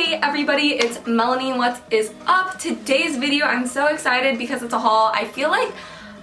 Hey everybody, it's Melanie. What is up? Today's video, I'm so excited because it's a haul. I feel like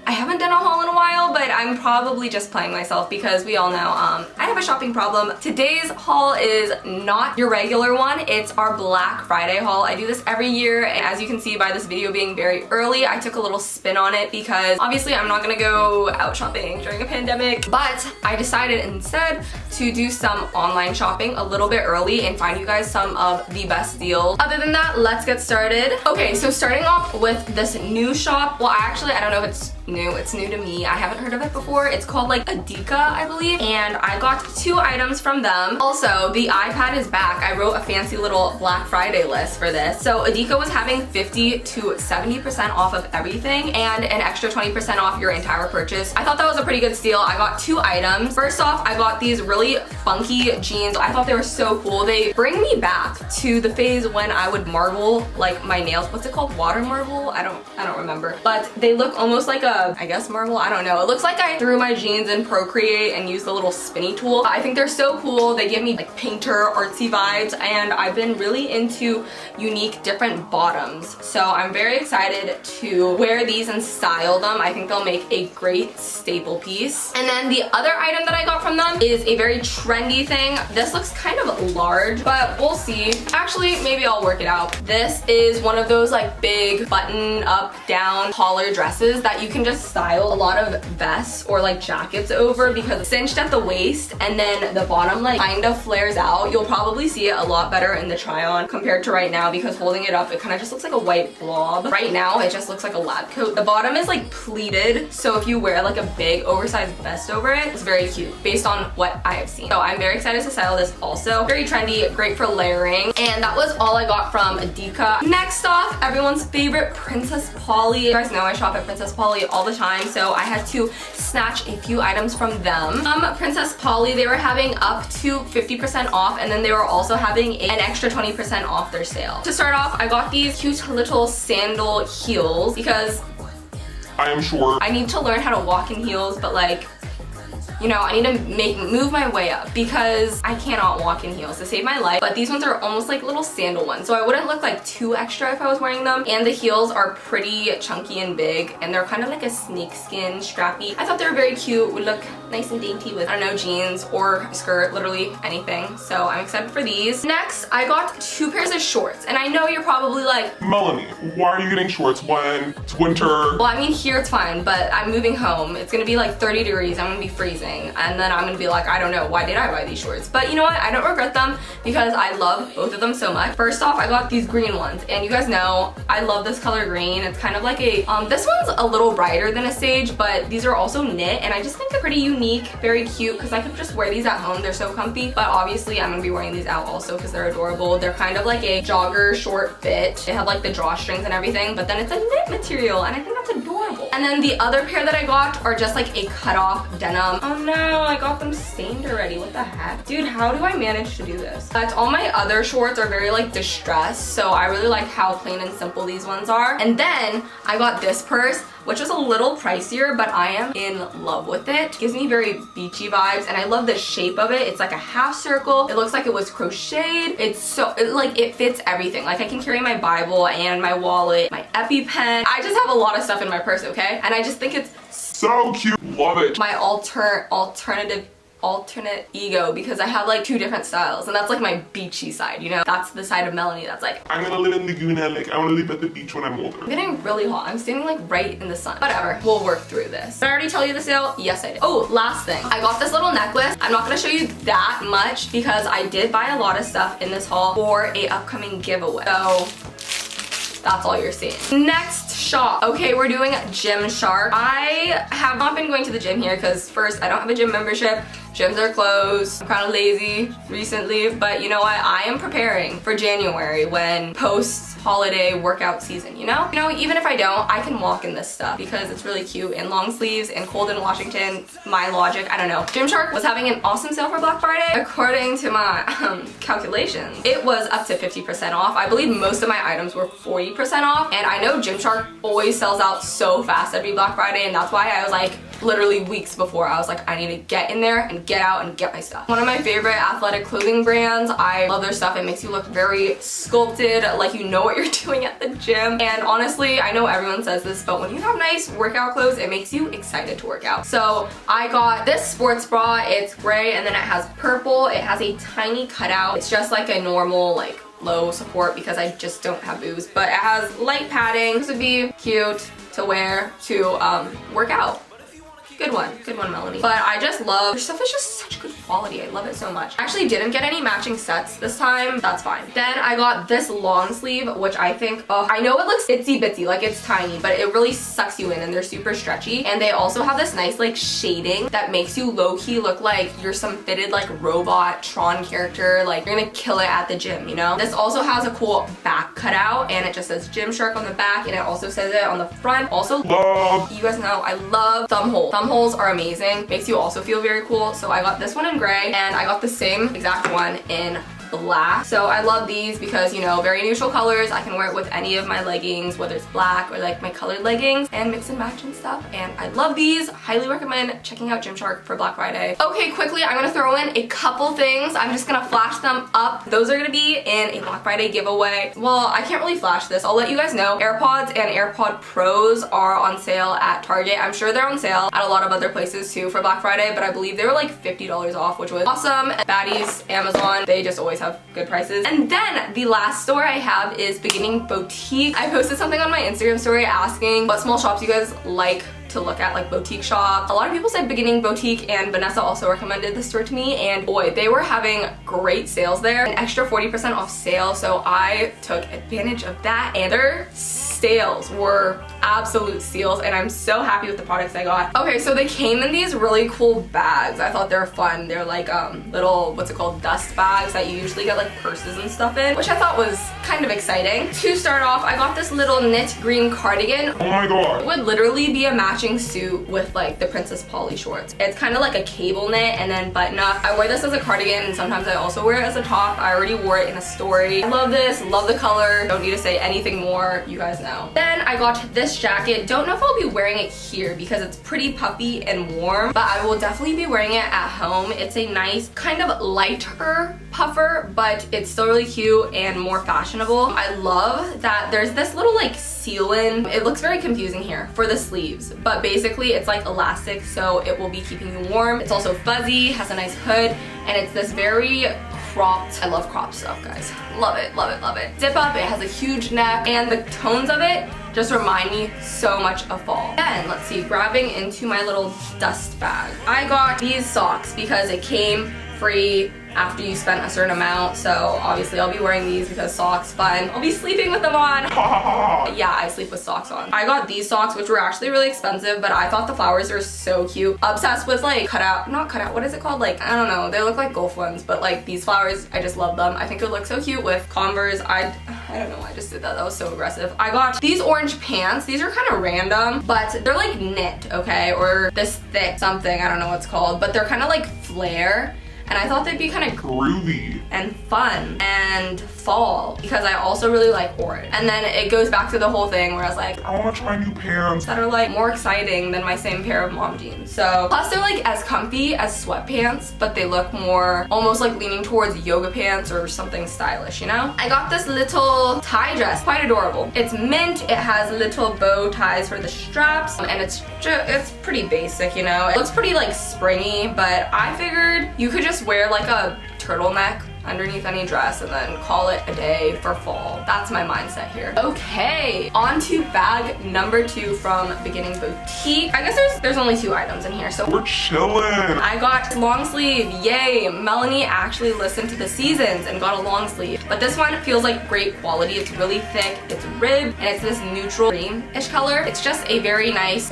I haven't done a haul in a while, but I'm probably just playing myself because we all know I have a shopping problem. Today's haul is not your regular one. It's our Black Friday haul. I do this every year, and as you can see by this video being very early, I took a little spin on it because obviously I'm not gonna go out shopping during a pandemic, but I decided instead to do some online shopping a little bit early and find you guys some of the best deals. Other than that, let's get started. Okay, so starting off with this new shop. Well, I don't know if it's new. It's new to me. I haven't heard of it before. It's called like Adika, I believe, and I got 2 items from them. Also, the iPad is back. I wrote a fancy little Black Friday list for this. So Adika was having 50 to 70% off of everything and an extra 20% off your entire purchase. I thought that was a pretty good steal. I got 2 items. First off, I got these really funky jeans. I thought they were so cool. They bring me back to the phase when I would marble like my nails. What's it called? Water marble? I don't remember. But they look almost like I guess marble, I don't know. It looks like I threw my jeans in Procreate and used the little spinny tool. I think they're so cool. They give me like painter, artsy vibes, and I've been really into unique different bottoms. So I'm very excited to wear these and style them. I think they'll make a great staple piece. And then the other item that I got from them is a very trendy thing. This looks kind of large, but we'll see. Actually, maybe I'll work it out. This is one of those like big button up down collar dresses that you can just style a lot of vests or like jackets over because it's cinched at the waist and then the bottom like kind of flares out. You'll probably see it a lot better in the try on compared to right now because holding it up it kind of just looks like a white blob. Right now it just looks like a lab coat. The bottom is like pleated, so if you wear like a big oversized vest over it, it's very cute based on what I have seen. So I'm very excited to style this also. Very trendy, great for layering, and that was all I got from Adika. Next off, everyone's favorite, Princess Polly. You guys know I shop at Princess Polly all the time, so I had to snatch a few items from them. Princess Polly, they were having up to 50% off, and then they were also having an extra 20% off their sale. To start off, I got these cute little sandal heels because I am sure I need to learn how to walk in heels, but like, you know, I need to move my way up because I cannot walk in heels to save my life. But these ones are almost like little sandal ones, so I wouldn't look like too extra if I was wearing them. And the heels are pretty chunky and big, and they're kind of like a snakeskin strappy. I thought they were very cute, would look nice and dainty with, I don't know, jeans or skirt, literally anything. So I'm excited for these. Next, I got 2 pairs of shorts, and I know you're probably like, Melanie, why are you getting shorts when it's winter? Well, I mean, here it's fine, but I'm moving home. It's gonna be like 30 degrees. I'm gonna be freezing. And then I'm gonna be like, I don't know, why did I buy these shorts? But you know what? I don't regret them because I love both of them so much. First off, I got these green ones, and you guys know I love this color green. It's kind of like a, this one's a little brighter than a sage, but these are also knit, and I just think they're pretty unique, very cute, because I could just wear these at home. They're so comfy, but obviously I'm gonna be wearing these out also because they're adorable. They're kind of like a jogger short fit. They have like the drawstrings and everything, but then it's a knit material, and I think that's adorable. And then the other pair that I got are just like a cut-off denim. Oh no, I got them stained already. What the heck? Dude, how do I manage to do this? But all my other shorts are very like distressed, so I really like how plain and simple these ones are. And then I got this purse, which was a little pricier, but I am in love with it. It gives me very beachy vibes, and I love the shape of it. It's like a half circle. It looks like it was crocheted. It's so, it fits everything. Like I can carry my Bible and my wallet, my EpiPen. I just have a lot of stuff in my purse, okay? And I just think it's so cute. Love it. My alternate ego because I have like 2 different styles, and that's like my beachy side, you know? That's the side of Melanie that's like, I'm gonna live in Laguna, like I wanna live at the beach when I'm older. I'm getting really hot. I'm standing like right in the sun. Whatever, we'll work through this. Did I already tell you the sale? Yes, I did. Oh, last thing. I got this little necklace. I'm not gonna show you that much because I did buy a lot of stuff in this haul for a upcoming giveaway. So that's all you're seeing. Next shop. Okay, we're doing Gymshark. I have not been going to the gym here because first, I don't have a gym membership. Gyms are closed. I'm kind of lazy recently, but you know what? I am preparing for January when post-holiday workout season, you know? You know, even if I don't, I can walk in this stuff because it's really cute in long sleeves and cold in Washington. My logic, I don't know. Gymshark was having an awesome sale for Black Friday. According to my calculations, it was up to 50% off. I believe most of my items were 40% off, and I know Gymshark always sells out so fast every Black Friday, and that's why I was like, literally weeks before, I was like, I need to get in there and and get out and get my stuff. One of my favorite athletic clothing brands. I love their stuff. It makes you look very sculpted, like you know what you're doing at the gym. And honestly, I know everyone says this, but when you have nice workout clothes, it makes you excited to work out. So I got this sports bra. It's gray and then it has purple. It has a tiny cutout. It's just like a normal like low support because I just don't have boobs, but it has light padding. This would be cute to wear to work out. Good one, Melanie. But I just love, their stuff is just such good quality. I love it so much. I actually didn't get any matching sets this time. That's fine. Then I got this long sleeve, which I think, oh, I know it looks itsy bitsy, like it's tiny, but it really sucks you in and they're super stretchy. And they also have this nice like shading that makes you low-key look like you're some fitted like robot Tron character, like you're gonna kill it at the gym, you know? This also has a cool back cutout and it just says Gymshark on the back and it also says it on the front. Also, Love. you guys know I love thumb holes. Thumb holes are amazing. Makes you also feel very cool. So I got this one in gray and I got the same exact one in black. So I love these because, you know, very neutral colors. I can wear it with any of my leggings, whether it's black or like my colored leggings, and mix and match and stuff. And I love these. Highly recommend checking out Gymshark for Black Friday. Okay, quickly, I'm gonna throw in a couple things. I'm just gonna flash them up. Those are gonna be in a Black Friday giveaway. Well, I can't really flash this. I'll let you guys know. AirPods and AirPod Pros are on sale at Target. I'm sure they're on sale at a lot of other places too for Black Friday, but I believe they were like $50 off, which was awesome. Baddies, Amazon, they just always have good prices. And then the last store I have is Beginning Boutique. I posted something on my Instagram story asking what small shops you guys like to look at, like boutique shop. A lot of people said Beginning Boutique, and Vanessa also recommended this store to me, and boy, they were having great sales there, an extra 40% off sale, so I took advantage of that, and their sales were absolute steals, and I'm so happy with the products I got. Okay, so they came in these really cool bags. I thought they were fun. They're like little, what's it called, dust bags that you usually get like purses and stuff in, which I thought was kind of exciting. To start off, I got this little knit green cardigan. Oh my god. It would literally be a matching suit with like the Princess Polly shorts. It's kind of like a cable knit and then button up. I wear this as a cardigan and sometimes I also wear it as a top. I already wore it in a story. I love this, love the color. Don't need to say anything more, you guys know. Then I got this jacket. Don't know if I'll be wearing it here because it's pretty puffy and warm, but I will definitely be wearing it at home. It's a nice kind of lighter puffer, but it's still really cute and more fashionable. I love that there's this little like seal-in. It looks very confusing here for the sleeves, but basically it's like elastic, so it will be keeping you warm. It's also fuzzy, has a nice hood, and it's this very cropped. I love cropped stuff, guys. Love it, love it, love it. Zip up, it has a huge neck, and the tones of it just remind me so much of fall. Then, let's see, grabbing into my little dust bag. I got these socks because it came free after you spent a certain amount, so obviously I'll be wearing these because socks, fun. I'll be sleeping with them on. Yeah, I sleep with socks on. I got these socks, which were actually really expensive, but I thought the flowers were so cute. Obsessed with like not cutout, what is it called? Like, I don't know, they look like golf ones, but like these flowers, I just love them. I think it would look so cute with Converse. I don't know why I just did that. That was so aggressive. I got these orange pants. These are kind of random, but they're like knit, okay? Or this thick something, I don't know what it's called, but they're kind of like flare. And I thought they'd be kind of Groovy. and fun and fall because I also really like orange. And then it goes back to the whole thing where I was like, I want to try new pants. that are like more exciting than my same pair of mom jeans. So plus they're like as comfy as sweatpants, but they look more almost like leaning towards yoga pants or something stylish, you know? I got this little tie dress, quite adorable. It's mint, it has little bow ties for the straps, and it's pretty basic, you know? It looks pretty like springy, but I figured you could just wear like a turtleneck underneath any dress and then call it a day for fall. That's my mindset here. Okay, on to bag number 2 from Beginning Boutique. I guess there's only 2 items in here, so We're chilling. I got long sleeve, yay. Melanie actually listened to the seasons and got a long sleeve, but this one feels like great quality. It's really thick, it's ribbed, and it's this neutral cream-ish color. It's just a very nice,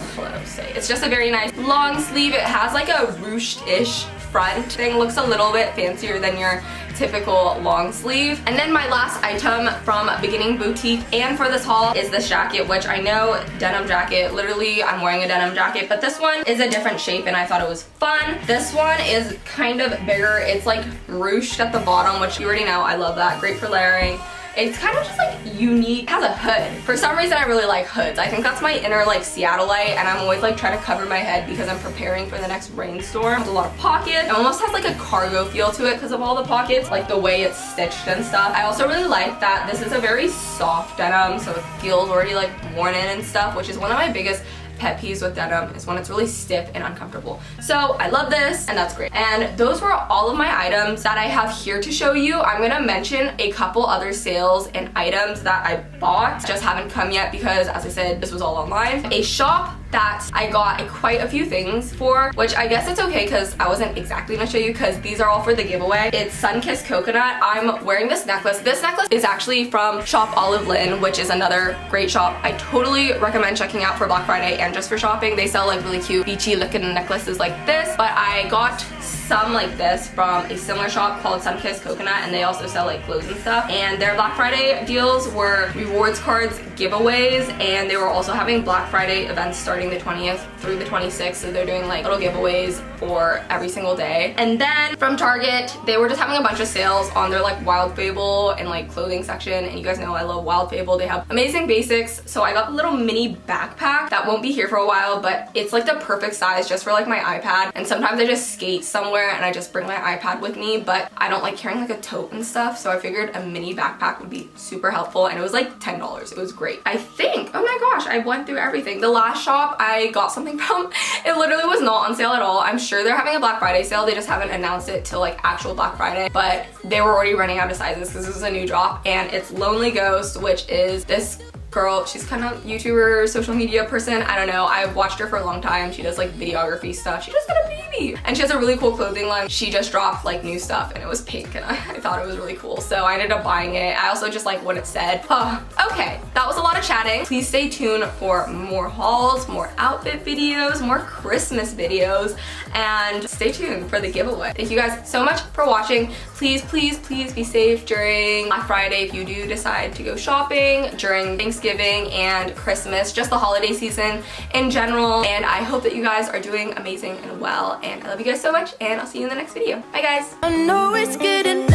it's just a very nice long sleeve. It has like a ruched-ish front thing, looks a little bit fancier than your typical long sleeve. And then my last item from Beginning Boutique and for this haul is this jacket, which I know, denim jacket, literally I'm wearing a denim jacket, but this one is a different shape and I thought it was fun. This one is kind of bigger. It's like ruched at the bottom, which you already know I love that. Great for layering. It's kind of just like unique. It has a hood. For some reason I really like hoods. I think that's my inner like Seattleite, and I'm always like trying to cover my head because I'm preparing for the next rainstorm. There's a lot of pockets. It almost has like a cargo feel to it because of all the pockets, like the way it's stitched and stuff. I also really like that this is a very soft denim, so it feels already like worn in and stuff, which is one of my biggest pet peeves with denim, is when it's really stiff and uncomfortable. So I love this, and that's great. And those were all of my items that I have here to show you. I'm gonna mention a couple other sales and items that I bought, just haven't come yet because, as I said, this was all online. A shop that I got quite a few things for, which I guess it's okay because I wasn't exactly gonna show you because these are all for the giveaway. It's Sun-Kissed Coconut. I'm wearing this necklace. This necklace is actually from Shop Olive Lynn, which is another great shop I totally recommend checking out for Black Friday and just for shopping. They sell like really cute beachy looking necklaces like this, but I got some like this from a similar shop called Sun-Kissed Coconut, and they also sell like clothes and stuff. And their Black Friday deals were rewards cards giveaways, and they were also having Black Friday events starting the 20th through the 26th, so they're doing like little giveaways for every single day. And then from Target, they were just having a bunch of sales on their like Wild Fable and like clothing section, and you guys know I love Wild Fable. They have amazing basics, so I got a little mini backpack that won't be here for a while, but it's like the perfect size just for like my iPad. And sometimes I just skate somewhere and I just bring my iPad with me, but I don't like carrying like a tote and stuff, so I figured a mini backpack would be super helpful, and it was like $10. It was great. I think, oh my gosh, I went through everything. The last shop I got something from, it literally was not on sale at all. I'm sure they're having a Black Friday sale, they just haven't announced it till like actual Black Friday, but they were already running out of sizes because this is a new drop, and it's Lonely Ghost, which is this girl. She's kind of YouTuber, social media person. I don't know. I've watched her for a long time. She does like videography stuff. She just got a baby and she has a really cool clothing line. She just dropped like new stuff and it was pink, and I thought it was really cool. So I ended up buying it. I also just like what it said. Okay, that was a lot of chatting. Please stay tuned for more hauls, more outfit videos, more Christmas videos, and stay tuned for the giveaway. Thank you guys so much for watching. Please, please, please be safe during Black Friday if you do decide to go shopping, during Thanksgiving and Christmas, just the holiday season in general. And I hope that you guys are doing amazing and well, and I love you guys so much, and I'll see you in the next video. Bye guys. I know it's getting